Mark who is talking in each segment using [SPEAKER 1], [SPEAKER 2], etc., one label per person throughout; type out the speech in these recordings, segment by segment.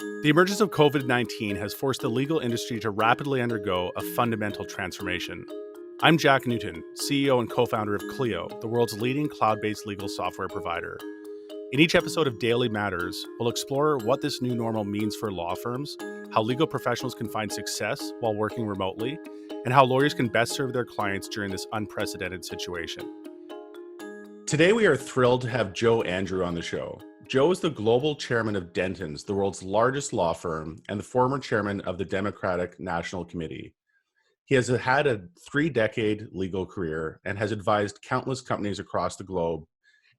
[SPEAKER 1] The emergence of COVID-19 has forced the legal industry to rapidly undergo a fundamental transformation. I'm Jack Newton, CEO and co-founder of Clio, the world's leading cloud-based legal software provider. In each episode of Daily Matters, we'll explore what this new normal means for law firms, how legal professionals can find success while working remotely, and how lawyers can best serve their clients during this unprecedented situation. Today, we are thrilled to have Joe Andrew on the show. Joe is the Global Chairman of Dentons, the world's largest law firm, and the former chairman of the Democratic National Committee. He has had a 3-decade legal career and has advised countless companies across the globe,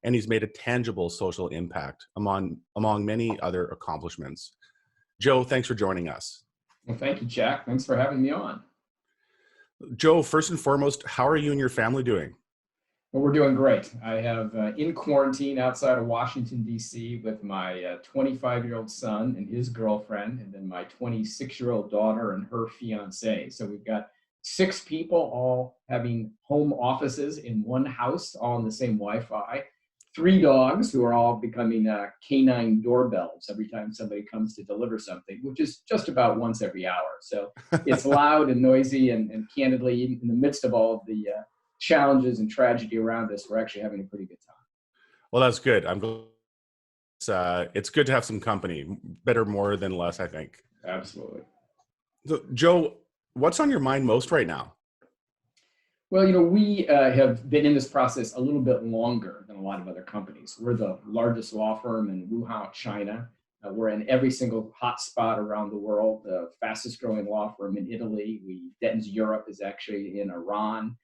[SPEAKER 1] and he's made a tangible social impact among many other accomplishments. Joe, thanks for joining us.
[SPEAKER 2] Well, thank you, Jack. Thanks for having me on.
[SPEAKER 1] Joe, first and foremost, how are you and your family doing?
[SPEAKER 2] Well, we're doing great. I have in quarantine outside of Washington, D.C. with my 25-year-old son and his girlfriend, and then my 26-year-old daughter and her fiance. So we've got 6 people all having home offices in one house, all on the same Wi-Fi. 3 dogs who are all becoming canine doorbells every time somebody comes to deliver something, which is just about once every hour. So it's loud and noisy, and candidly, in the midst of all of the challenges and tragedy around us, we're actually having a pretty good time.
[SPEAKER 1] Well, that's good. I'm glad. It's good to have some company. Better more than less, I think.
[SPEAKER 2] Absolutely.
[SPEAKER 1] So, Joe, what's on your mind most right now?
[SPEAKER 2] Well, we have been in this process a little bit longer than a lot of other companies. We're the largest law firm in Wuhan, China. We're in every single hotspot around the world, the fastest growing law firm in Italy. Dentons Europe is actually in Iran.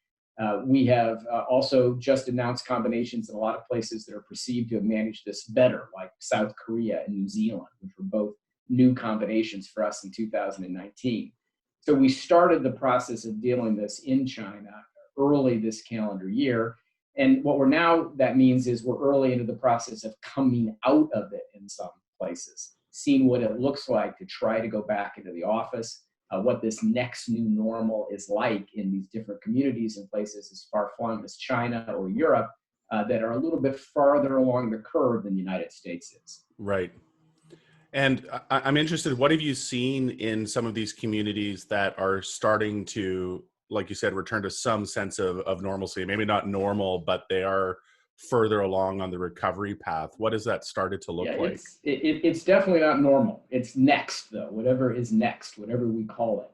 [SPEAKER 2] We have also just announced combinations in a lot of places that are perceived to have managed this better, like South Korea and New Zealand, which were both new combinations for us in 2019. So we started the process of dealing this in China early this calendar year. And that means is we're early into the process of coming out of it in some places, seeing what it looks like to try to go back into the office. What this next new normal is like in these different communities and places as far-flung as China or Europe that are a little bit farther along the curve than the United States is.
[SPEAKER 1] Right. And I'm interested, what have you seen in some of these communities that are starting to, like you said, return to some sense of normalcy? Maybe not normal, but they are further along on the recovery path. What has that started to look like?
[SPEAKER 2] It's definitely not normal. It's next, though, whatever is next, whatever we call it.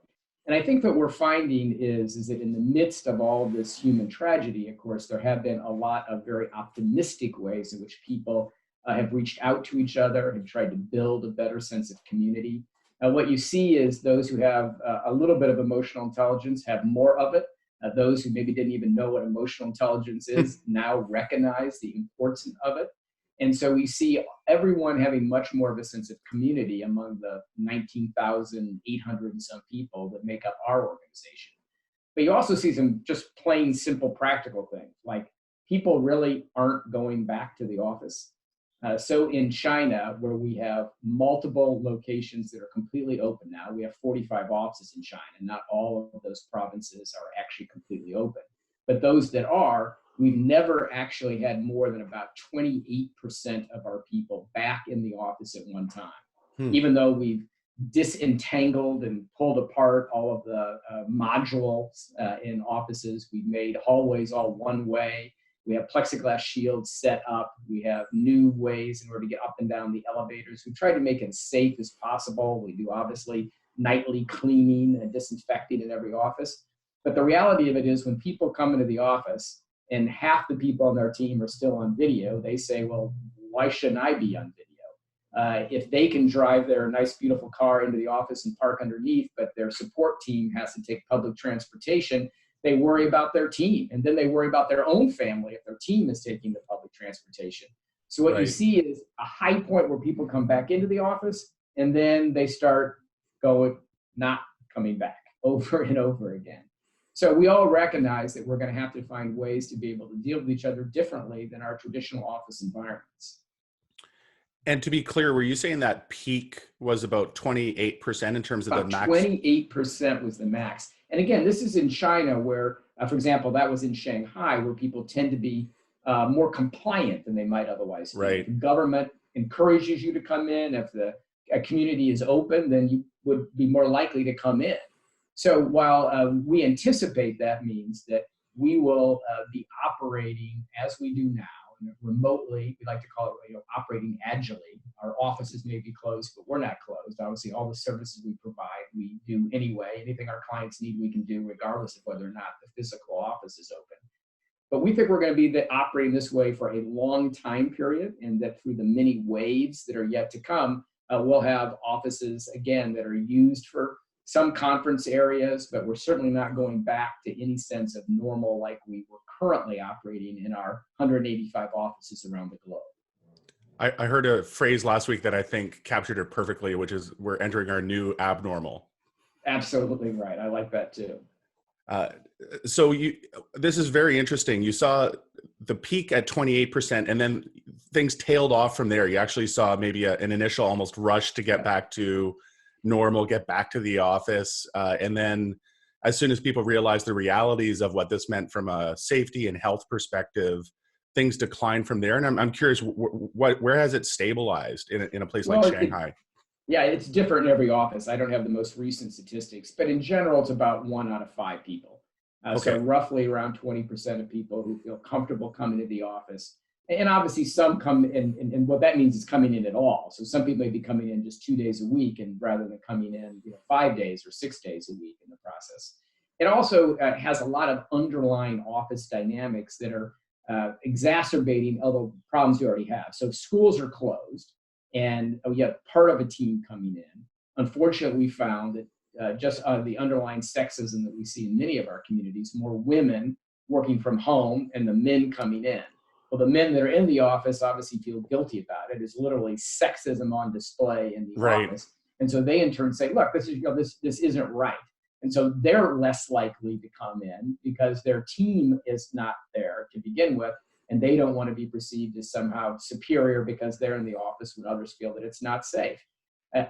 [SPEAKER 2] And I think what we're finding is that in the midst of all this human tragedy, of course, there have been a lot of very optimistic ways in which people have reached out to each other and tried to build a better sense of community. What you see is those who have a little bit of emotional intelligence have more of it. Those who maybe didn't even know what emotional intelligence is now recognize the importance of it. And so we see everyone having much more of a sense of community among the 19,800 and some people that make up our organization. But you also see some just plain simple practical things, like people really aren't going back to the office. So in China, where we have multiple locations that are completely open now, we have 45 offices in China. Not all of those provinces are actually completely open. But those that are, we've never actually had more than about 28% of our people back in the office at one time. Even though we've disentangled and pulled apart all of the modules in offices, we've made hallways all one way. We have plexiglass shields set up. We have new ways in order to get up and down the elevators. We try to make it as safe as possible. We do obviously nightly cleaning and disinfecting in every office. But the reality of it is when people come into the office and half the people on their team are still on video, they say, well, why shouldn't I be on video? If they can drive their nice, beautiful car into the office and park underneath, but their support team has to take public transportation, they worry about their team, and then they worry about their own family if their team is taking the public transportation. So what you see is a high point where people come back into the office, and then they start not coming back over and over again. So we all recognize that we're going to have to find ways to be able to deal with each other differently than our traditional office environments.
[SPEAKER 1] And to be clear, were you saying that peak was about 28% in terms of the max?
[SPEAKER 2] 28% was the max. And again, this is in China where, for example, that was in Shanghai, where people tend to be more compliant than they might otherwise be.
[SPEAKER 1] Right.
[SPEAKER 2] The government encourages you to come in. If the a community is open, then you would be more likely to come in. So while we anticipate that means that we will be operating as we do now, remotely, we like to call it, operating agilely. Our offices may be closed, but we're not closed. Obviously, all the services we provide, we do anyway. Anything our clients need, we can do regardless of whether or not the physical office is open. But we think we're going to be operating this way for a long time period, and that through the many waves that are yet to come, we'll have offices, again, that are used for some conference areas, but we're certainly not going back to any sense of normal like we were currently operating in our 185 offices around the globe.
[SPEAKER 1] I heard a phrase last week that I think captured it perfectly, which is we're entering our new abnormal.
[SPEAKER 2] Absolutely right. I like that too.
[SPEAKER 1] So this is very interesting. You saw the peak at 28%, and then things tailed off from there. You actually saw maybe an initial almost rush to get back to normal, get back to the office. And then as soon as people realized the realities of what this meant from a safety and health perspective, things declined from there. And I'm curious, where has it stabilized in a place like Shanghai?
[SPEAKER 2] Yeah, it's different in every office. I don't have the most recent statistics, but in general, it's about 1 out of 5 people. So roughly around 20% of people who feel comfortable coming to the office. And obviously some come in, and what that means is coming in at all. So some people may be coming in just 2 days a week, and rather than coming in 5 days or 6 days a week in the process. It also has a lot of underlying office dynamics that are exacerbating other problems you already have. So schools are closed, and you have part of a team coming in. Unfortunately, we found that just the underlying sexism that we see in many of our communities, more women working from home and the men coming in. Well, the men that are in the office obviously feel guilty about it. It's literally sexism on display in the office. And so they in turn say, look, this isn't right. And so they're less likely to come in because their team is not there to begin with, and they don't want to be perceived as somehow superior because they're in the office when others feel that it's not safe.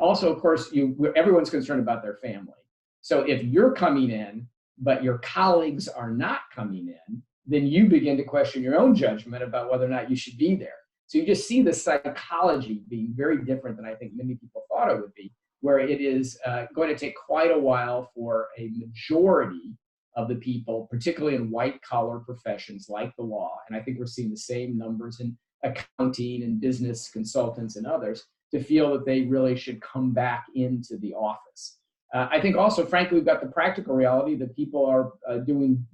[SPEAKER 2] Also, of course, everyone's concerned about their family. So if you're coming in, but your colleagues are not coming in, then you begin to question your own judgment about whether or not you should be there. So you just see the psychology being very different than I think many people thought it would be, where it is going to take quite a while for a majority of the people, particularly in white-collar professions like the law, and I think we're seeing the same numbers in accounting and business consultants and others, to feel that they really should come back into the office. I think also, frankly, we've got the practical reality that people are doing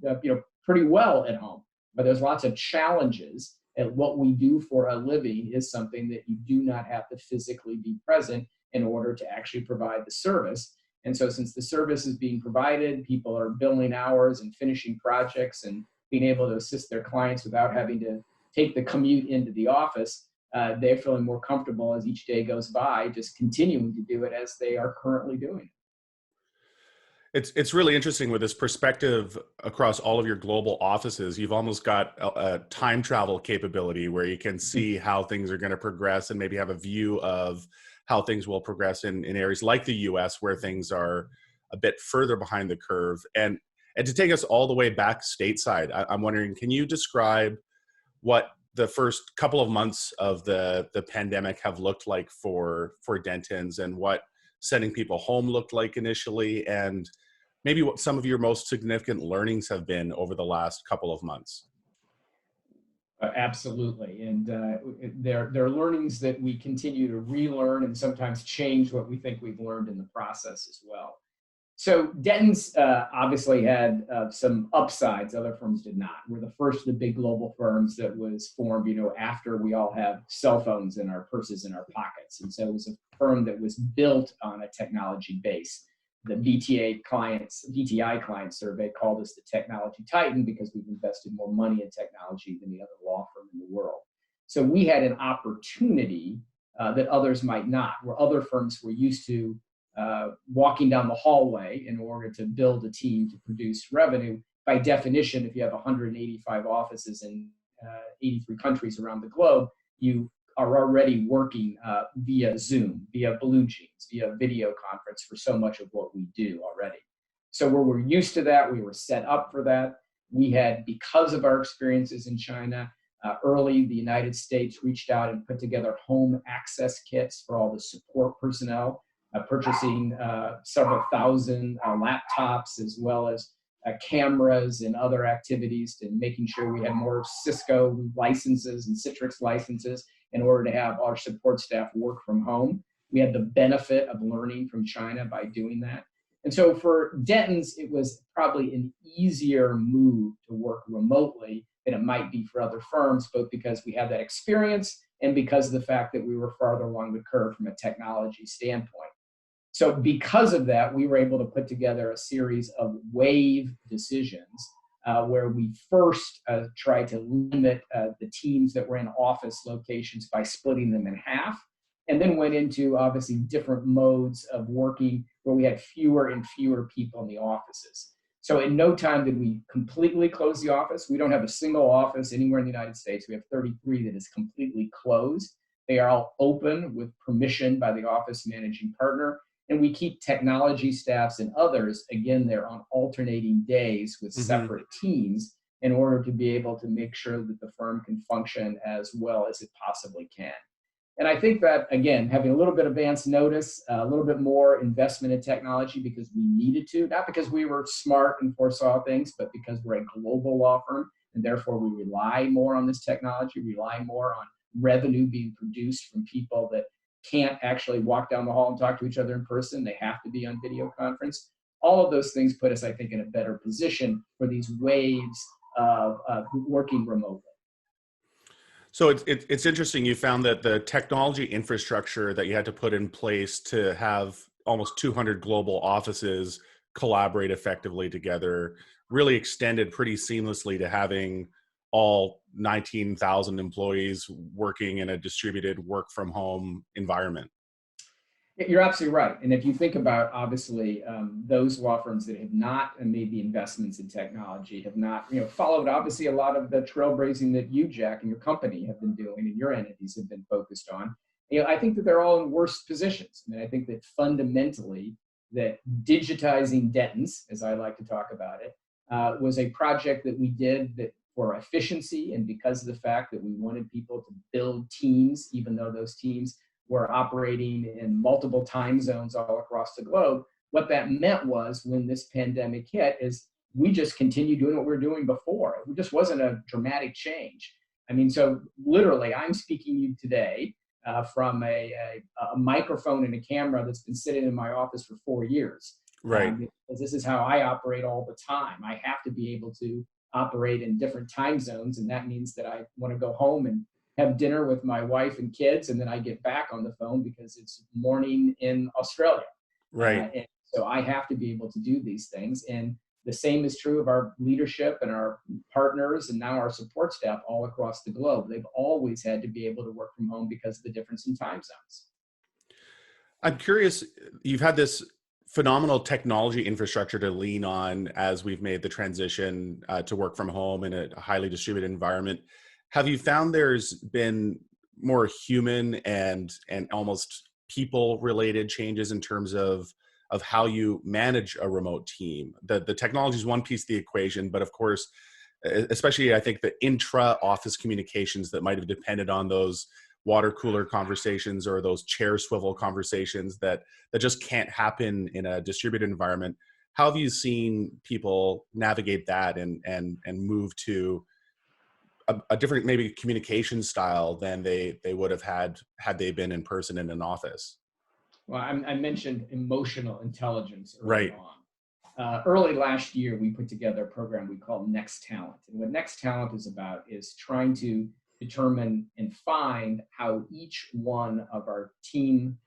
[SPEAKER 2] pretty well at home, but there's lots of challenges, and what we do for a living is something that you do not have to physically be present in order to actually provide the service. And so since the service is being provided, people are billing hours and finishing projects and being able to assist their clients without having to take the commute into the office. They're feeling more comfortable as each day goes by, just continuing to do it as they are currently doing it.
[SPEAKER 1] It's really interesting with this perspective across all of your global offices. You've almost got a time travel capability where you can see how things are going to progress and maybe have a view of how things will progress in areas like the US, where things are a bit further behind the curve. And to take us all the way back stateside, I'm wondering, can you describe what the first couple of months of the pandemic have looked like for Dentons, and what sending people home looked like initially, and maybe what some of your most significant learnings have been over the last couple of months?
[SPEAKER 2] Absolutely. And there are learnings that we continue to relearn and sometimes change what we think we've learned in the process as well. So Dentons obviously had some upsides other firms did not. We're the first of the big global firms that was formed, after we all have cell phones in our purses in our pockets. And so it was a firm that was built on a technology base. The VTI client survey called us the technology titan because we've invested more money in technology than the other law firm in the world. So we had an opportunity that others might not, where other firms were used to walking down the hallway in order to build a team to produce revenue. By definition, if you have 185 offices in 83 countries around the globe, you are already working via Zoom, via Blue Jeans, via video conference for so much of what we do already. So we're used to that. We were set up for that. We had, because of our experiences in China, Early, the United States reached out and put together home access kits for all the support personnel, purchasing several thousand laptops as well as cameras and other activities, and making sure we had more Cisco licenses and Citrix licenses in order to have our support staff work from home. We had the benefit of learning from China by doing that. And so for Dentons, it was probably an easier move to work remotely than it might be for other firms, both because we had that experience and because of the fact that we were farther along the curve from a technology standpoint. So because of that, we were able to put together a series of wave decisions where we first tried to limit the teams that were in office locations by splitting them in half, and then went into obviously different modes of working where we had fewer and fewer people in the offices. So in no time did we completely close the office. We don't have a single office anywhere in the United States. We have 33 that is completely closed. They are all open with permission by the office managing partner. And we keep technology staffs and others, again, they're on alternating days with separate teams in order to be able to make sure that the firm can function as well as it possibly can. And I think that, again, having a little bit of advance notice, a little bit more investment in technology because we needed to, not because we were smart and foresaw things, but because we're a global law firm, and therefore we rely more on this technology, rely more on revenue being produced from people that can't actually walk down the hall and talk to each other in person. They have to be on video conference. All of those things put us, I think, in a better position for these waves of working remotely.
[SPEAKER 1] So it's interesting. You found that the technology infrastructure that you had to put in place to have almost 200 global offices collaborate effectively together really extended pretty seamlessly to having all 19,000 employees working in a distributed work from home environment.
[SPEAKER 2] You're absolutely right. And if you think about, obviously, those law firms that have not made the investments in technology, have not followed, obviously, a lot of the trailblazing that you, Jack, and your company have been doing and your entities have been focused on, I think that they're all in worse positions. I mean, I think that fundamentally that digitizing Dentons, as I like to talk about it, was a project that we did that for efficiency and because of the fact that we wanted people to build teams, even though those teams were operating in multiple time zones all across the globe. What that meant was when this pandemic hit is we just continued doing what we were doing before. It just wasn't a dramatic change. I mean, so literally I'm speaking to you today from a microphone and a camera that's been sitting in my office for 4 years.
[SPEAKER 1] Right.
[SPEAKER 2] Because this is how I operate all the time. I have to be able to operate in different time zones. And that means that I want to go home and have dinner with my wife and kids, and then I get back on the phone because it's morning in Australia.
[SPEAKER 1] Right.
[SPEAKER 2] And so I have to be able to do these things. And the same is true of our leadership and our partners and now our support staff all across the globe. They've always had to be able to work from home because of the difference in time zones.
[SPEAKER 1] I'm curious, you've had this phenomenal technology infrastructure to lean on as we've made the transition to work from home in a highly distributed environment. Have you found there's been more human and almost people related changes in terms of how you manage a remote team? The technology is one piece of the equation, but of course, especially I think the intra office communications that might have depended on those water cooler conversations or those chair swivel conversations that just can't happen in a distributed environment. How have you seen people navigate that and move to a different maybe communication style than they would have had they been in person in an office?
[SPEAKER 2] Well, I mentioned emotional intelligence early
[SPEAKER 1] Right.
[SPEAKER 2] on. Early last year, we put together a program we call Next Talent. And what Next Talent is about is trying to determine and find how each one of our team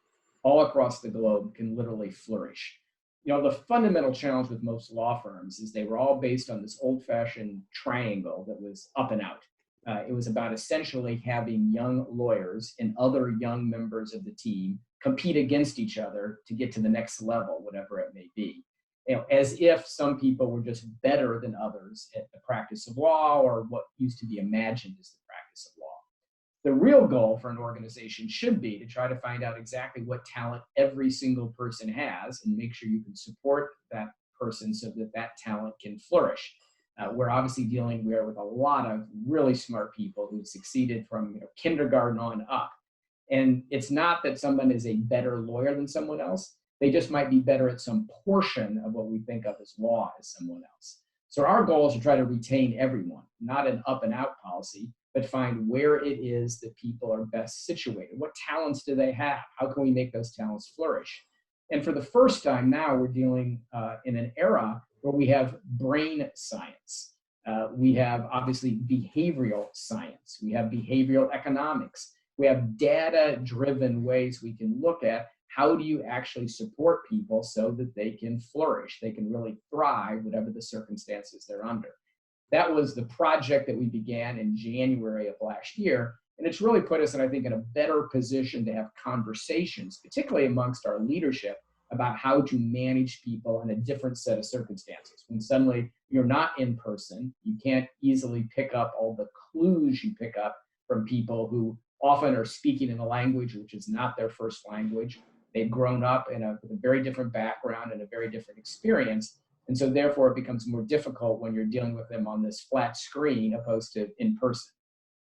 [SPEAKER 2] all across the globe can literally flourish. The fundamental challenge with most law firms is they were all based on this old-fashioned triangle that was up and out. It was about essentially having young lawyers and other young members of the team compete against each other to get to the next level, whatever it may be. As if some people were just better than others at the practice of law or what used to be imagined as the practice of law. The real goal for an organization should be to try to find out exactly what talent every single person has and make sure you can support that person so that that talent can flourish. We're obviously dealing with a lot of really smart people who succeeded from kindergarten on up. And it's not that someone is a better lawyer than someone else. They just might be better at some portion of what we think of as law as someone else. So our goal is to try to retain everyone, not an up and out policy, but find where it is that people are best situated. What talents do they have? How can we make those talents flourish? And for the first time now, we're dealing in an era where we have brain science. We have obviously behavioral science. We have behavioral economics. We have data-driven ways we can look at how do you actually support people so that they can flourish, they can really thrive, whatever the circumstances they're under. That was the project that we began in January of last year. And it's really put us, I think, in a better position to have conversations, particularly amongst our leadership, about how to manage people in a different set of circumstances. When suddenly you're not in person, you can't easily pick up all the clues you pick up from people who often are speaking in a language which is not their first language. They've grown up with a very different background and a very different experience. And so therefore it becomes more difficult when you're dealing with them on this flat screen opposed to in person.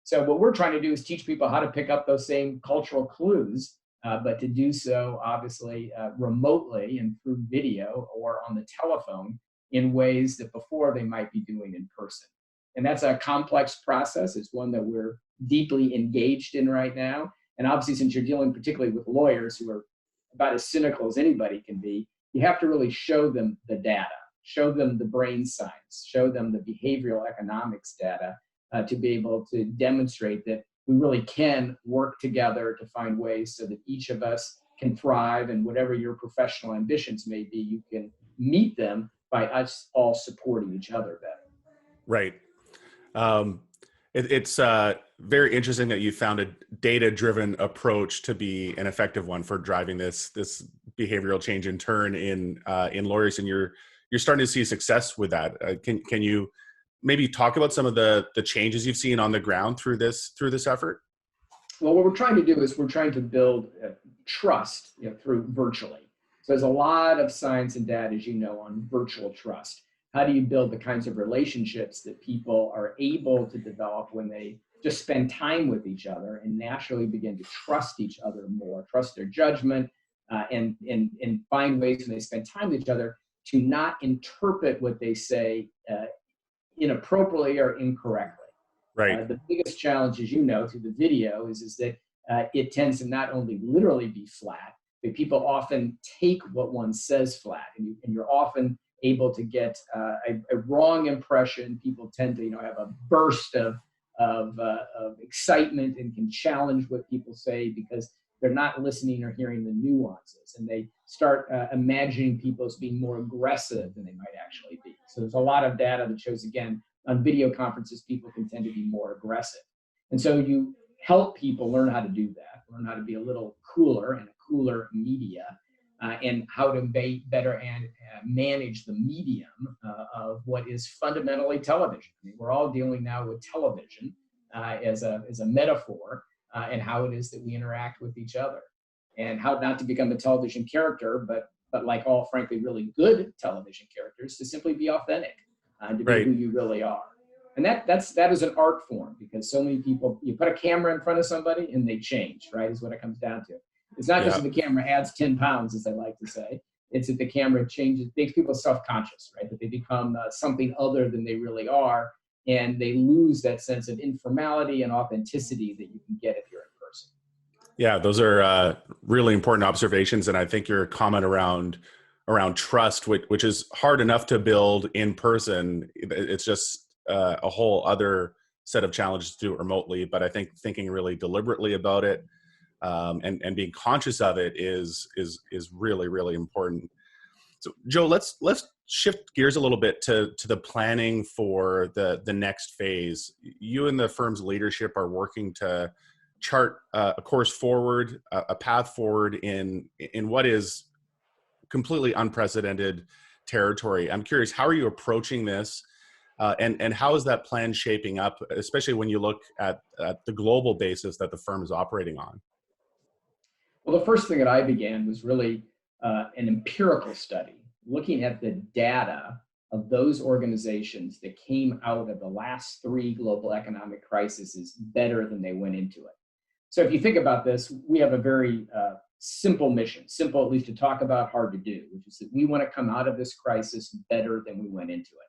[SPEAKER 2] So what we're trying to do is teach people how to pick up those same cultural clues, but to do so obviously remotely and through video or on the telephone in ways that before they might be doing in person. And that's a complex process. It's one that we're deeply engaged in right now. And obviously, since you're dealing particularly with lawyers who are about as cynical as anybody can be, you have to really show them the data, show them the brain science, show them the behavioral economics data to be able to demonstrate that we really can work together to find ways so that each of us can thrive, and whatever your professional ambitions may be, you can meet them by us all supporting each other better.
[SPEAKER 1] Right. It's very interesting that you found a data-driven approach to be an effective one for driving this behavioral change in turn in lawyers, and you're starting to see success with that. Can you maybe talk about some of the changes you've seen on the ground through this effort?
[SPEAKER 2] Well, what we're trying to do is we're trying to build trust through virtually. So there's a lot of science and data, as you know, on virtual trust. How do you build the kinds of relationships that people are able to develop when they just spend time with each other and naturally begin to trust each other more, trust their judgment, and find ways when they spend time with each other to not interpret what they say inappropriately or incorrectly.
[SPEAKER 1] Right.
[SPEAKER 2] The biggest challenge, as you know, through the video is that it tends to not only literally be flat, but people often take what one says flat, and you're often able to get a wrong impression. People tend to have a burst of excitement and can challenge what people say because they're not listening or hearing the nuances, and they start imagining people as being more aggressive than they might actually be. So there's a lot of data that shows, again, on video conferences, people can tend to be more aggressive. And so you help people learn how to do that, learn how to be a little cooler in a cooler media, and how to better and manage the medium of what is fundamentally television. I mean, we're all dealing now with television as a metaphor, and how it is that we interact with each other, and how not to become a television character, but like all, frankly, really good television characters, to simply be authentic, to be who you really are. And that is an art form, because so many people, you put a camera in front of somebody and they change, right, is what it comes down to. It's not just that the camera adds 10 pounds, as I like to say. It's that the camera changes, makes people self-conscious, right, that they become something other than they really are, and they lose that sense of informality and authenticity that you can get if you're in person.
[SPEAKER 1] Yeah, those are really important observations, and I think your comment around trust, which is hard enough to build in person, it's just a whole other set of challenges to do it remotely. But I think thinking really deliberately about it and being conscious of it is really, really important. So, Joe, let's shift gears a little bit to the planning for the next phase. You and the firm's leadership are working to chart a course forward, a path forward in what is completely unprecedented territory. I'm curious, how are you approaching this, and how is that plan shaping up, especially when you look at the global basis that the firm is operating on?
[SPEAKER 2] Well, the first thing that I began was really an empirical study, looking at the data of those organizations that came out of the last three global economic crises better than they went into it. So if you think about this, we have a very simple mission, simple at least to talk about, hard to do, which is that we want to come out of this crisis better than we went into it.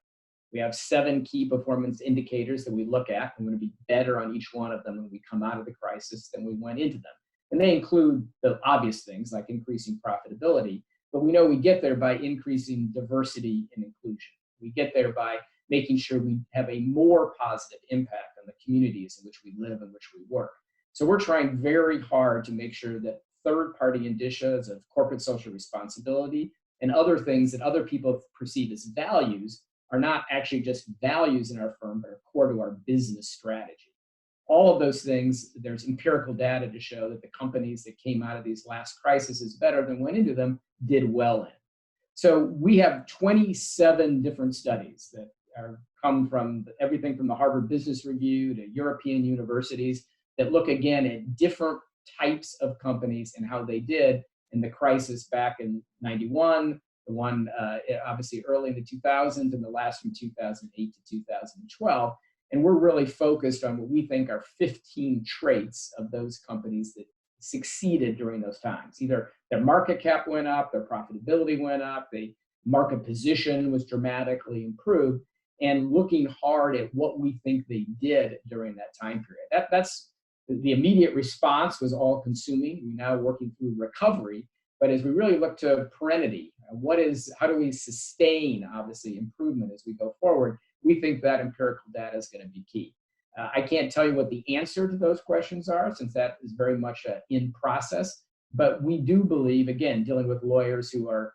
[SPEAKER 2] We have 7 key performance indicators that we look at. We want to be better on each one of them when we come out of the crisis than we went into them. And they include the obvious things like increasing profitability, but we know we get there by increasing diversity and inclusion. We get there by making sure we have a more positive impact on the communities in which we live and which we work. So we're trying very hard to make sure that third-party indicia of corporate social responsibility and other things that other people perceive as values are not actually just values in our firm, but are core to our business strategy. All of those things, there's empirical data to show that the companies that came out of these last crises better than went into them did well in. So we have 27 different studies that come from everything from the Harvard Business Review to European universities that look again at different types of companies and how they did in the crisis back in 91, the one obviously early in the 2000s, and the last from 2008 to 2012. And we're really focused on what we think are 15 traits of those companies that succeeded during those times. Either their market cap went up, their profitability went up, the market position was dramatically improved, and looking hard at what we think they did during that time period. That's the immediate response was all consuming. We're now working through recovery. But as we really look to perenity, how do we sustain, obviously, improvement as we go forward? We think that empirical data is going to be key. I can't tell you what the answer to those questions are, since that is very much in process. But we do believe, again, dealing with lawyers who are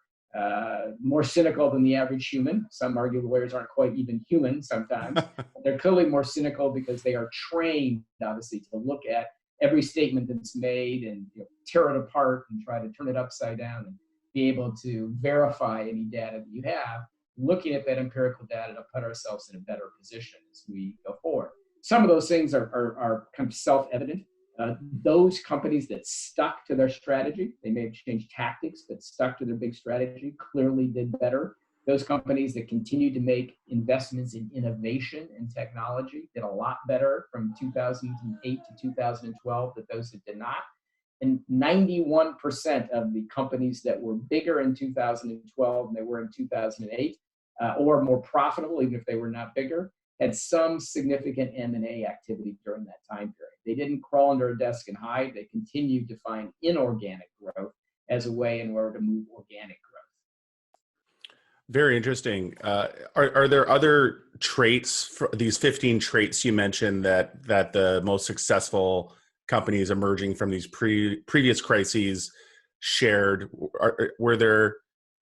[SPEAKER 2] more cynical than the average human. Some argue lawyers aren't quite even human sometimes. They're clearly more cynical because they are trained, obviously, to look at every statement that's made and tear it apart and try to turn it upside down and be able to verify any data that you have, looking at that empirical data to put ourselves in a better position as we go forward. Some of those things are kind of self-evident. Those companies that stuck to their strategy, they may have changed tactics, but stuck to their big strategy, clearly did better. Those companies that continued to make investments in innovation and technology did a lot better from 2008 to 2012 than those that did not. And 91% of the companies that were bigger in 2012 than they were in 2008, or more profitable, even if they were not bigger, had some significant M&A activity during that time period. They didn't crawl under a desk and hide. They continued to find inorganic growth as a way in order to move organic growth.
[SPEAKER 1] Very interesting. Are there other traits, these 15 traits you mentioned, that the most successful companies emerging from these previous crises shared? Were there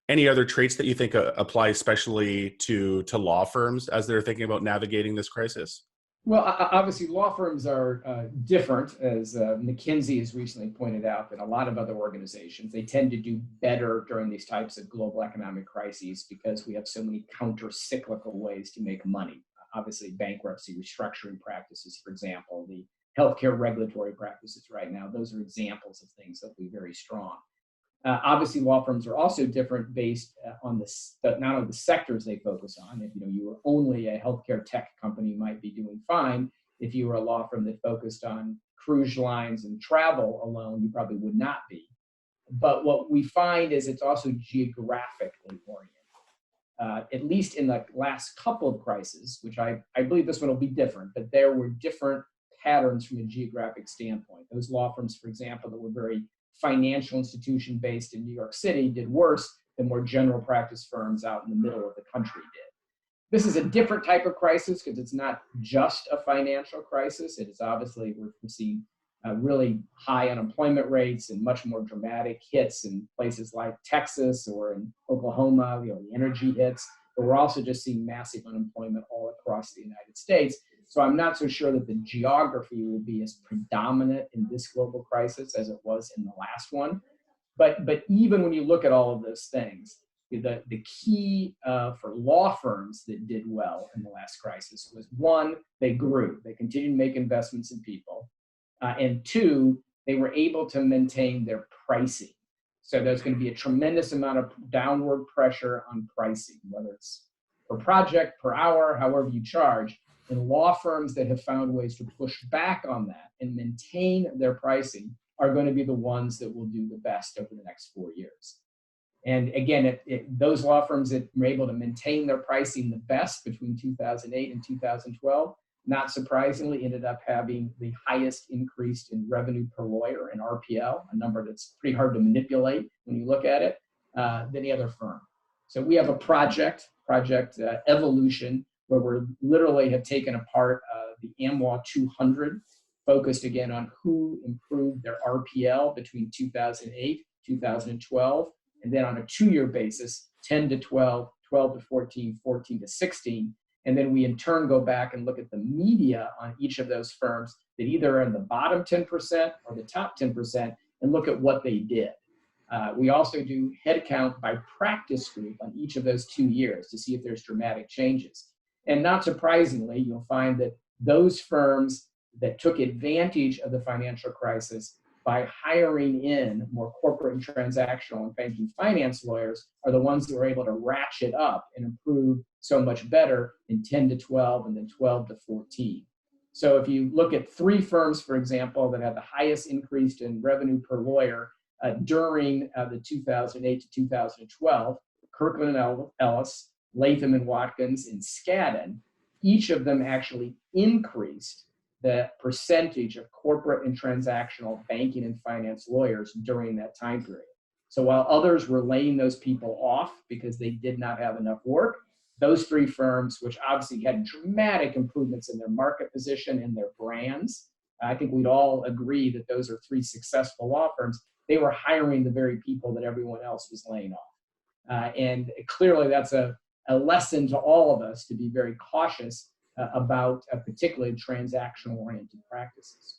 [SPEAKER 1] any other traits that you think apply especially to law firms as they're thinking about navigating this crisis?
[SPEAKER 2] Well, obviously, law firms are different, as McKinsey has recently pointed out, than a lot of other organizations. They tend to do better during these types of global economic crises because we have so many counter-cyclical ways to make money. Obviously, bankruptcy, restructuring practices, for example, the healthcare regulatory practices right now, those are examples of things that will be very strong. Obviously, law firms are also different based on not only the sectors they focus on. If you were only a healthcare tech company, you might be doing fine. If you were a law firm that focused on cruise lines and travel alone, you probably would not be. But what we find is it's also geographically oriented. At least in the last couple of crises, which I believe this one will be different, but there were different patterns from a geographic standpoint. Those law firms, for example, that were very financial institution based in New York City did worse than more general practice firms out in the middle of the country did. This is a different type of crisis because it's not just a financial crisis. It is obviously, we're seeing really high unemployment rates and much more dramatic hits in places like Texas or in Oklahoma, the energy hits, but we're also just seeing massive unemployment all across the United States. So I'm not so sure that the geography will be as predominant in this global crisis as it was in the last one. But even when you look at all of those things, the key for law firms that did well in the last crisis was, one, they grew. They continued to make investments in people. And two, they were able to maintain their pricing. So there's going to be a tremendous amount of downward pressure on pricing, whether it's per project, per hour, however you charge. And law firms that have found ways to push back on that and maintain their pricing are going to be the ones that will do the best over the next 4 years. And again, those law firms that were able to maintain their pricing the best between 2008 and 2012, not surprisingly, ended up having the highest increase in revenue per lawyer in RPL, a number that's pretty hard to manipulate when you look at it, than any other firm. So we have a project Evolution, where we literally have taken apart the AmLaw 200, focused again on who improved their RPL between 2008, 2012, and then on a 2-year basis, 10 to 12, 12 to 14, 14 to 16. And then we in turn go back and look at the media on each of those firms that either are in the bottom 10% or the top 10% and look at what they did. We also do headcount by practice group on each of those 2 years to see if there's dramatic changes. And not surprisingly, you'll find that those firms that took advantage of the financial crisis by hiring in more corporate and transactional and banking finance lawyers are the ones that were able to ratchet up and improve so much better in 10 to 12 and then 12 to 14. So if you look at 3 firms, for example, that had the highest increase in revenue per lawyer during the 2008 to 2012, Kirkland and Ellis, Latham and Watkins, and Skadden, each of them actually increased the percentage of corporate and transactional banking and finance lawyers during that time period. So while others were laying those people off because they did not have enough work, those 3 firms, which obviously had dramatic improvements in their market position and their brands, I think we'd all agree that those are 3 successful law firms. They were hiring the very people that everyone else was laying off. And clearly that's a lesson to all of us to be very cautious about particularly transactional-oriented practices.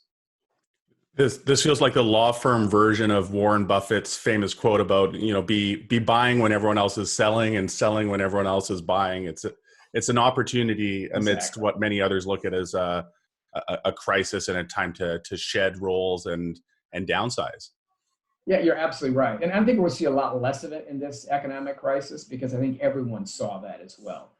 [SPEAKER 1] This feels like the law firm version of Warren Buffett's famous quote about, be buying when everyone else is selling and selling when everyone else is buying. It's an opportunity amidst what many others look at as a crisis and a time to shed roles and downsize.
[SPEAKER 2] Yeah, you're absolutely right. And I think we'll see a lot less of it in this economic crisis because I think everyone saw that as well.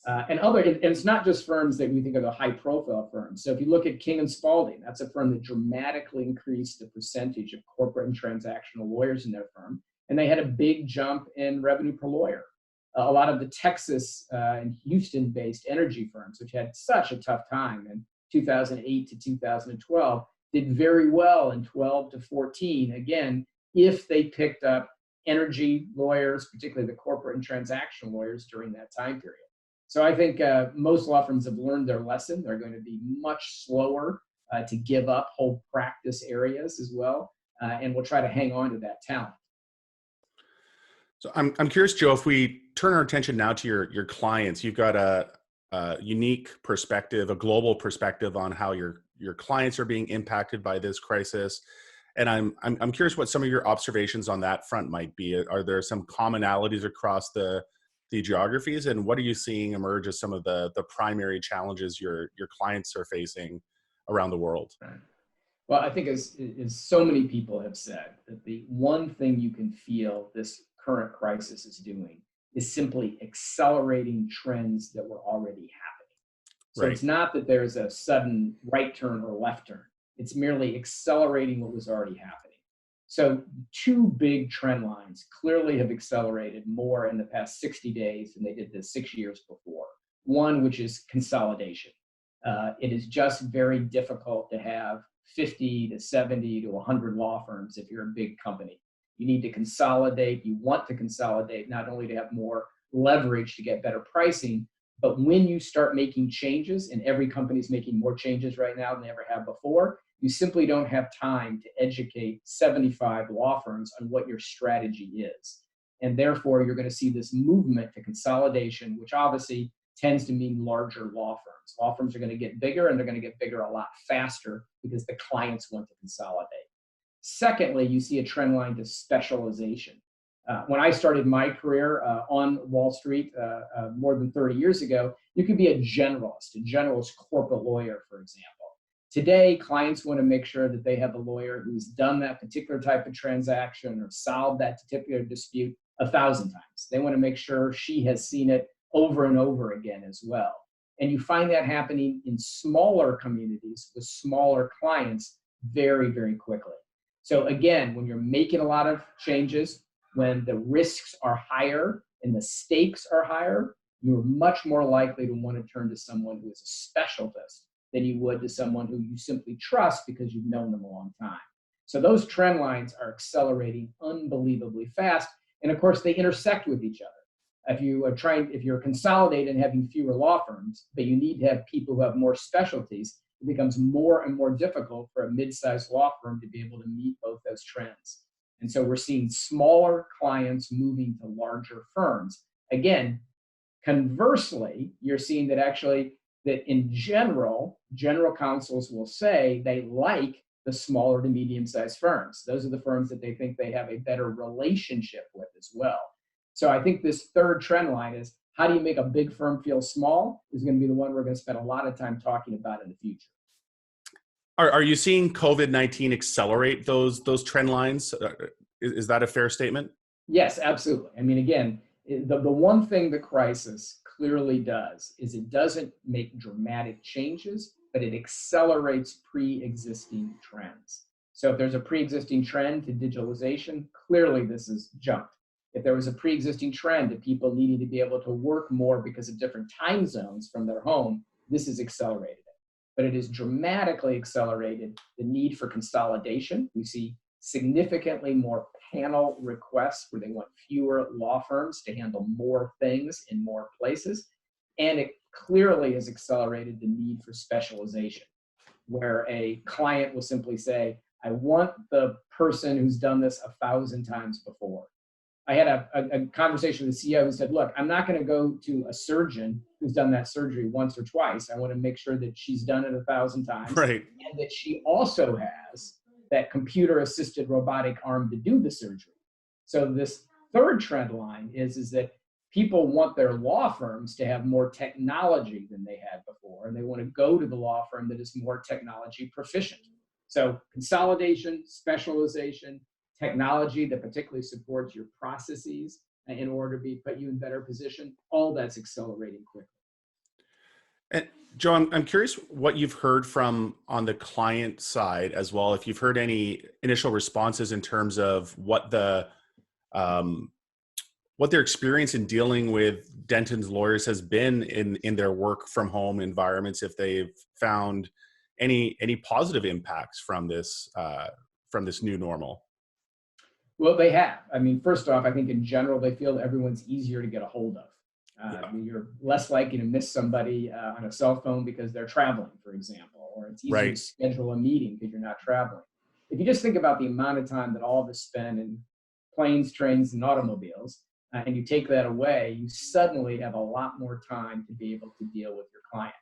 [SPEAKER 2] And it's not just firms that we think are the high profile firms. So if you look at King & Spalding, that's a firm that dramatically increased the percentage of corporate and transactional lawyers in their firm. And they had a big jump in revenue per lawyer. A lot of the Texas and Houston-based energy firms, which had such a tough time in 2008 to 2012, did very well in 12 to 14, again, if they picked up energy lawyers, particularly the corporate and transactional lawyers during that time period. So I think most law firms have learned their lesson. They're going to be much slower to give up whole practice areas as well, and we'll try to hang on to that talent.
[SPEAKER 1] So I'm curious, Joe, if we turn our attention now to your clients, you've got a unique perspective, a global perspective on how your clients are being impacted by this crisis. And I'm curious what some of your observations on that front might be. Are there some commonalities across the geographies, and what are you seeing emerge as some of the primary challenges your clients are facing around the world?
[SPEAKER 2] Well, I think as so many people have said, that the one thing you can feel this current crisis is doing is simply accelerating trends that were already happening. So It's not that there's a sudden right turn or left turn. It's merely accelerating what was already happening. So 2 big trend lines clearly have accelerated more in the past 60 days than they did the 6 years before. One, which is consolidation. It is just very difficult to have 50 to 70 to 100 law firms if you're a big company. You need to consolidate. You want to consolidate not only to have more leverage to get better pricing, but when you start making changes, and every company's making more changes right now than they ever have before, you simply don't have time to educate 75 law firms on what your strategy is. And therefore, you're going to see this movement to consolidation, which obviously tends to mean larger law firms. Law firms are going to get bigger, and they're going to get bigger a lot faster because the clients want to consolidate. Secondly, you see a trend line to specialization. When I started my career on Wall Street more than 30 years ago, you could be a generalist corporate lawyer, for example. Today, clients want to make sure that they have a lawyer who's done that particular type of transaction or solved that particular dispute 1,000 times. They want to make sure she has seen it over and over again as well. And you find that happening in smaller communities with smaller clients very, very quickly. So again, when you're making a lot of changes, when the risks are higher and the stakes are higher, you're much more likely to want to turn to someone who is a specialist than you would to someone who you simply trust because you've known them a long time. So those trend lines are accelerating unbelievably fast. And of course, they intersect with each other. If you're consolidating and having fewer law firms, but you need to have people who have more specialties, it becomes more and more difficult for a mid-sized law firm to be able to meet both those trends. And so we're seeing smaller clients moving to larger firms. Again, conversely, you're seeing that actually that in general counsels will say they like the smaller to medium-sized firms. Those are the firms that they think they have a better relationship with as well. So I think this third trend line is how do you make a big firm feel small is going to be the one we're going to spend a lot of time talking about in the future.
[SPEAKER 1] Are you seeing COVID-19 accelerate those trend lines? Is that a fair statement?
[SPEAKER 2] Yes, absolutely. I mean, again, the one thing the crisis clearly does is it doesn't make dramatic changes, but it accelerates pre-existing trends. So if there's a pre-existing trend to digitalization, clearly this has jumped. If there was a pre-existing trend to people needing to be able to work more because of different time zones from their home, this has accelerated it. But it has dramatically accelerated the need for consolidation. We see significantly more panel requests where they want fewer law firms to handle more things in more places. And it clearly has accelerated the need for specialization, where a client will simply say, I want the person who's done this 1,000 times before. I had a conversation with the CEO who said, look, I'm not going to go to a surgeon who's done that surgery once or twice. I want to make sure that she's done it 1,000 times.
[SPEAKER 1] Right.
[SPEAKER 2] And that she also has that computer-assisted robotic arm to do the surgery. So this third trend line is that people want their law firms to have more technology than they had before, and they want to go to the law firm that is more technology proficient. So consolidation, specialization, technology that particularly supports your processes in order to put you in better position, all that's accelerating quickly.
[SPEAKER 1] And Joe, I'm curious what you've heard from on the client side as well. If you've heard any initial responses in terms of what their experience in dealing with Dentons lawyers has been in their work from home environments, if they've found any positive impacts from this new normal.
[SPEAKER 2] Well, they have. I mean, first off, I think in general, they feel everyone's easier to get a hold of. You're less likely to miss somebody on a cell phone because they're traveling, for example, or it's easier to schedule a meeting because you're not traveling. If you just think about the amount of time that all of us spend in planes, trains, and automobiles, and you take that away, you suddenly have a lot more time to be able to deal with your client.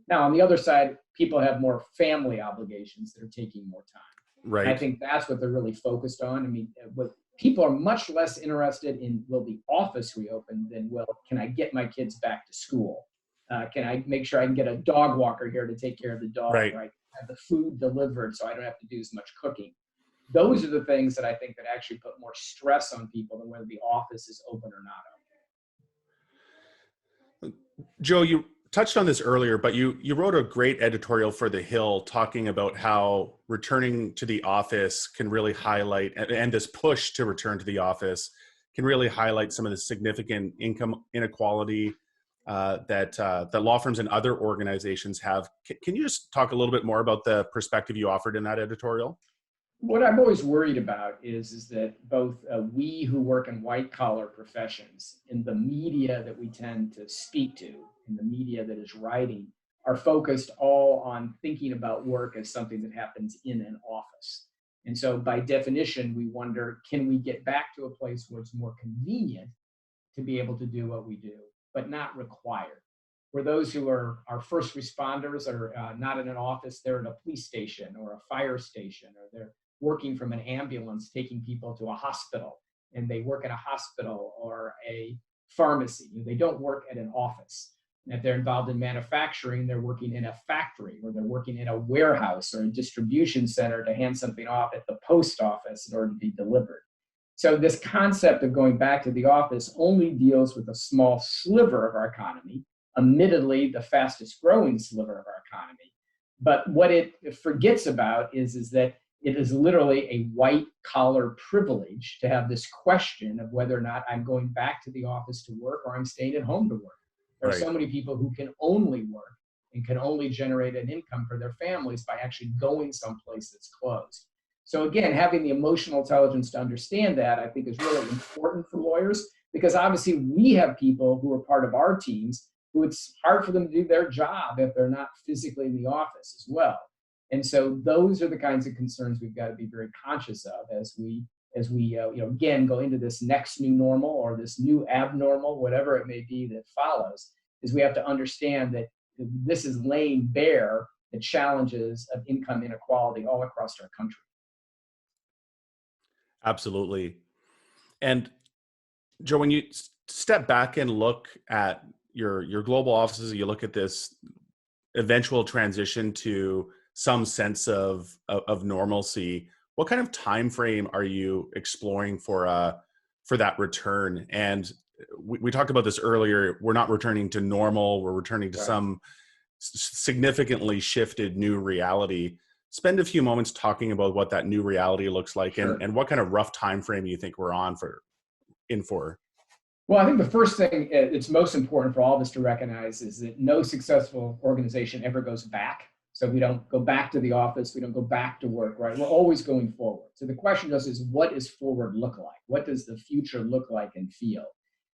[SPEAKER 2] Now, on the other side, people have more family obligations that are taking more time.
[SPEAKER 1] Right.
[SPEAKER 2] And I think that's what they're really focused on. I mean, what people are much less interested in, will the office reopen than, well, can I get my kids back to school? Can I make sure I can get a dog walker here to take care of the dog?
[SPEAKER 1] Right.
[SPEAKER 2] Or I can have the food delivered so I don't have to do as much cooking. Those are the things that I think that actually put more stress on people than whether the office is open or not open.
[SPEAKER 1] Joe, you touched on this earlier, but you wrote a great editorial for The Hill talking about how returning to the office can really highlight, and this push to return to the office can really highlight some of the significant income inequality that law firms and other organizations have. Can you just talk a little bit more about the perspective you offered in that editorial?
[SPEAKER 2] What I'm always worried about is that both we who work in white collar professions in the media that we tend to speak to, in the media that is writing, are focused all on thinking about work as something that happens in an office. And so by definition, we wonder, can we get back to a place where it's more convenient to be able to do what we do, but not required? Where those who are our first responders are not in an office, they're at a police station or a fire station, or they're working from an ambulance taking people to a hospital, and they work at a hospital or a pharmacy. They don't work at an office. And if they're involved in manufacturing, they're working in a factory, or they're working in a warehouse or a distribution center to hand something off at the post office in order to be delivered. So this concept of going back to the office only deals with a small sliver of our economy, admittedly the fastest growing sliver of our economy. But what it forgets about is that it is literally a white collar privilege to have this question of whether or not I'm going back to the office to work or I'm staying at home to work. There are
[SPEAKER 1] Right.
[SPEAKER 2] so many people who can only work and can only generate an income for their families by actually going someplace that's closed. So again, having the emotional intelligence to understand that, I think, is really important for lawyers, because obviously we have people who are part of our teams who it's hard for them to do their job if they're not physically in the office as well. And so those are the kinds of concerns we've got to be very conscious of as we again go into this next new normal or this new abnormal, whatever it may be that follows. Is we have to understand that this is laying bare the challenges of income inequality all across our country.
[SPEAKER 1] Absolutely. And Joe, when you step back and look at your global offices, you look at this eventual transition to some sense of normalcy. What kind of time frame are you exploring for that return? And we talked about this earlier. We're not returning to normal. We're returning to
[SPEAKER 2] Right.
[SPEAKER 1] some significantly shifted new reality. Spend a few moments talking about what that new reality looks like,
[SPEAKER 2] Sure.
[SPEAKER 1] and what kind of rough time frame you think we're in for.
[SPEAKER 2] Well, I think the first thing it's most important for all of us to recognize is that no successful organization ever goes back. So we don't go back to the office, we don't go back to work, right? We're always going forward. So the question just is, what does forward look like? What does the future look like and feel?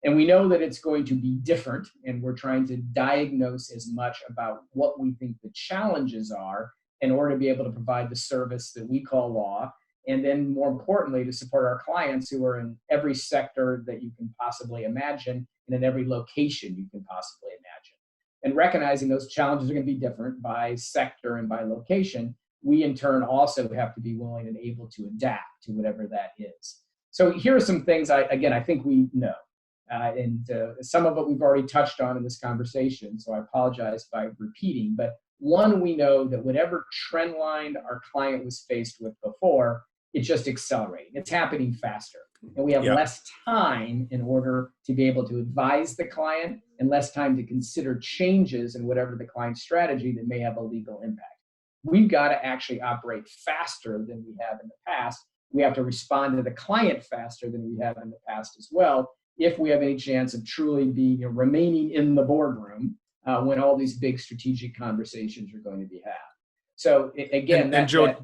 [SPEAKER 2] And we know that it's going to be different, and we're trying to diagnose as much about what we think the challenges are in order to be able to provide the service that we call law, and then more importantly, to support our clients who are in every sector that you can possibly imagine and in every location you can possibly imagine. And recognizing those challenges are going to be different by sector and by location, we in turn also have to be willing and able to adapt to whatever that is. So here are some things I think we know. And some of it we've already touched on in this conversation, so I apologize by repeating. But one, we know that whatever trend line our client was faced with before, it's just accelerating. It's happening faster. And we have
[SPEAKER 1] Yeah.
[SPEAKER 2] less time in order to be able to advise the client and less time to consider changes in whatever the client's strategy that may have a legal impact. We've got to actually operate faster than we have in the past. We have to respond to the client faster than we have in the past as well, if we have any chance of truly remaining in the boardroom when all these big strategic conversations are going to be had. So again,
[SPEAKER 1] And Joe,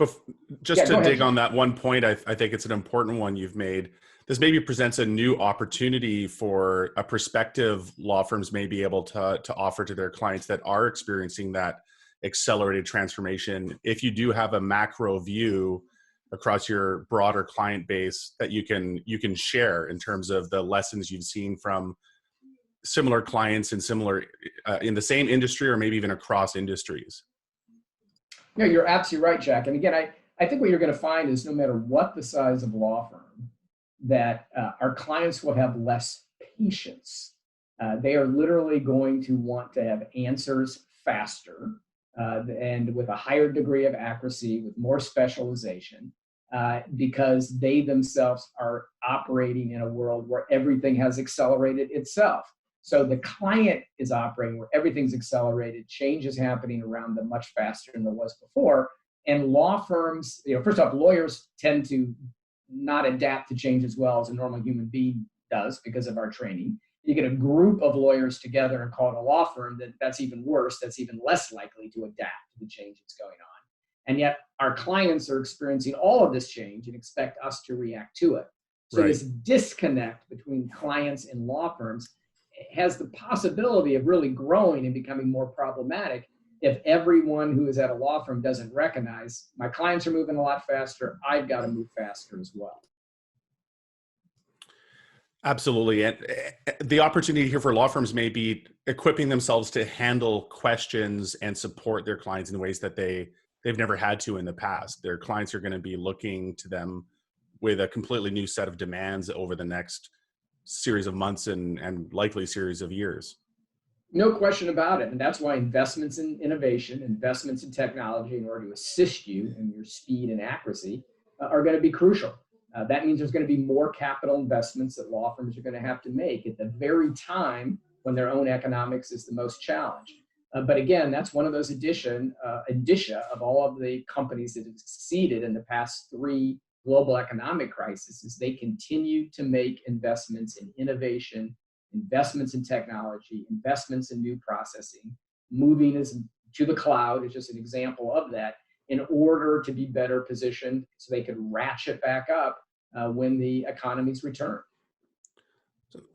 [SPEAKER 1] just
[SPEAKER 2] yeah,
[SPEAKER 1] to
[SPEAKER 2] go ahead,
[SPEAKER 1] dig
[SPEAKER 2] John.
[SPEAKER 1] on that one point, I think it's an important one you've made. This maybe presents a new opportunity for a prospective law firms may be able to offer to their clients that are experiencing that accelerated transformation. If you do have a macro view across your broader client base that you can share in terms of the lessons you've seen from similar clients and similar in the same industry or maybe even across industries.
[SPEAKER 2] Yeah, you're absolutely right, Jack. And again, I think what you're going to find is no matter what the size of law firm, that our clients will have less patience. They are literally going to want to have answers faster and with a higher degree of accuracy, with more specialization, because they themselves are operating in a world where everything has accelerated itself. So the client is operating where everything's accelerated, change is happening around them much faster than there was before. And law firms, first off, lawyers tend to not adapt to change as well as a normal human being does because of our training. You get a group of lawyers together and call it a law firm, that's even worse. That's even less likely to adapt to the change that's going on. And yet our clients are experiencing all of this change and expect us to react to it. So
[SPEAKER 1] Right.
[SPEAKER 2] this disconnect between clients and law firms has the possibility of really growing and becoming more problematic if everyone who is at a law firm doesn't recognize my clients are moving a lot faster, I've got to move faster as well.
[SPEAKER 1] Absolutely. And the opportunity here for law firms may be equipping themselves to handle questions and support their clients in ways that they've never had to in the past. Their clients are going to be looking to them with a completely new set of demands over the next series of months and likely series of years.
[SPEAKER 2] No question about it. And that's why investments in innovation, investments in technology in order to assist you in your speed and accuracy are going to be crucial. That means there's going to be more capital investments that law firms are going to have to make at the very time when their own economics is the most challenged. But again, that's one of those indicia of all of the companies that have succeeded in the past 3 global economic crises is they continue to make investments in innovation, investments in technology, investments in new processing. Moving to the cloud is just an example of that in order to be better positioned so they could ratchet back up when the economies return.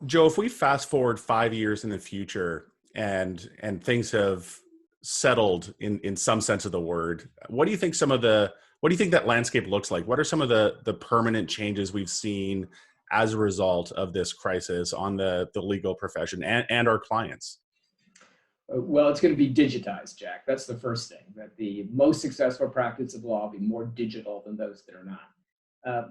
[SPEAKER 1] Joe, if we fast forward 5 years in the future and things have settled in some sense of the word, what do you think that landscape looks like? What are some of the permanent changes we've seen as a result of this crisis on the legal profession and our clients?
[SPEAKER 2] Well, it's going to be digitized, Jack. That's the first thing, that the most successful practice of law will be more digital than those that are not.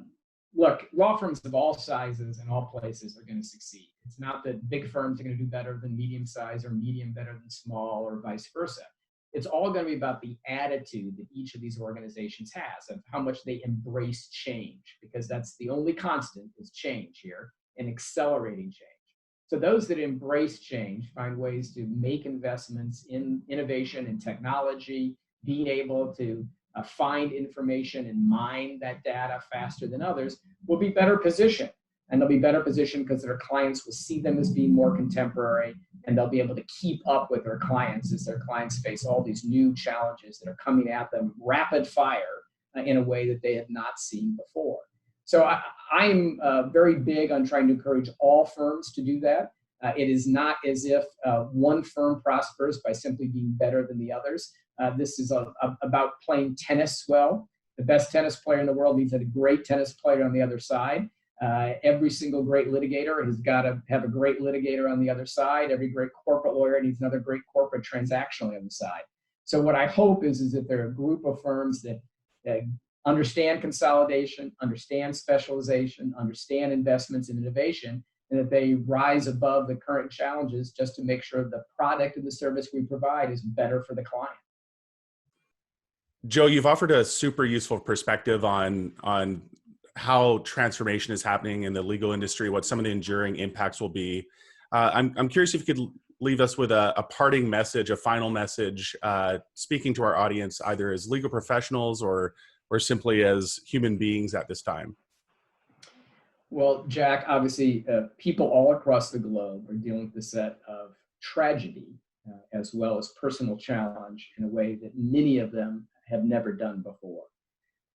[SPEAKER 2] Look, law firms of all sizes and all places are going to succeed. It's not that big firms are going to do better than medium size or medium better than small or vice versa. It's all going to be about the attitude that each of these organizations has of how much they embrace change, because that's the only constant is change here and accelerating change. So those that embrace change find ways to make investments in innovation and technology, being able to find information and mine that data faster than others, will be better positioned. And they'll be better positioned because their clients will see them as being more contemporary, and they'll be able to keep up with their clients as their clients face all these new challenges that are coming at them rapid fire in a way that they have not seen before. So I'm very big on trying to encourage all firms to do that. It is not as if one firm prospers by simply being better than the others. This is about playing tennis well. The best tennis player in the world needs a great tennis player on the other side. Every single great litigator has got to have a great litigator on the other side. Every great corporate lawyer needs another great corporate transactional on the side. So what I hope is that there are a group of firms that understand consolidation, understand specialization, understand investments in innovation, and that they rise above the current challenges just to make sure the product and the service we provide is better for the client.
[SPEAKER 1] Joe, you've offered a super useful perspective on how transformation is happening in the legal industry, what some of the enduring impacts will be. I'm curious if you could leave us with a parting message, a final message, speaking to our audience, either as legal professionals or simply as human beings at this time.
[SPEAKER 2] Well, Jack, obviously, people all across the globe are dealing with a set of tragedy as well as personal challenge in a way that many of them have never done before.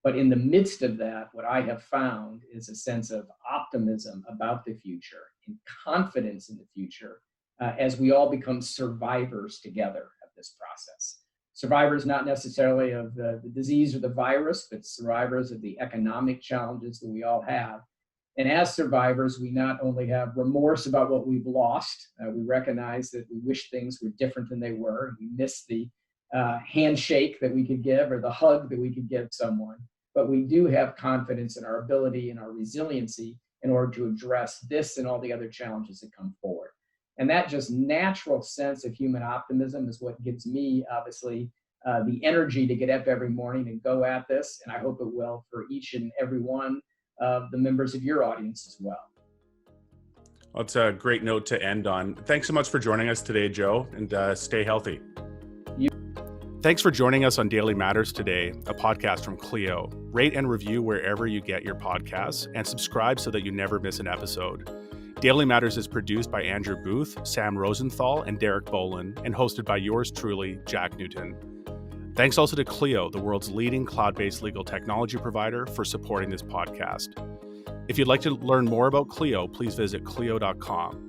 [SPEAKER 2] But in the midst of that, what I have found is a sense of optimism about the future and confidence in the future as we all become survivors together of this process. Survivors not necessarily of the disease or the virus, but survivors of the economic challenges that we all have. And as survivors, we not only have remorse about what we've lost, we recognize that we wish things were different than they were. We miss the handshake that we could give or the hug that we could give someone. But we do have confidence in our ability and our resiliency in order to address this and all the other challenges that come forward. And that just natural sense of human optimism is what gives me, obviously, the energy to get up every morning and go at this. And I hope it will for each and every one of the members of your audience as well.
[SPEAKER 1] Well, it's a great note to end on. Thanks so much for joining us today, Joe, and stay healthy. Thanks for joining us on Daily Matters today, a podcast from Clio. Rate and review wherever you get your podcasts and subscribe so that you never miss an episode. Daily Matters is produced by Andrew Booth, Sam Rosenthal, and Derek Bolin, and hosted by yours truly, Jack Newton. Thanks also to Clio, the world's leading cloud-based legal technology provider, for supporting this podcast. If you'd like to learn more about Clio, please visit clio.com.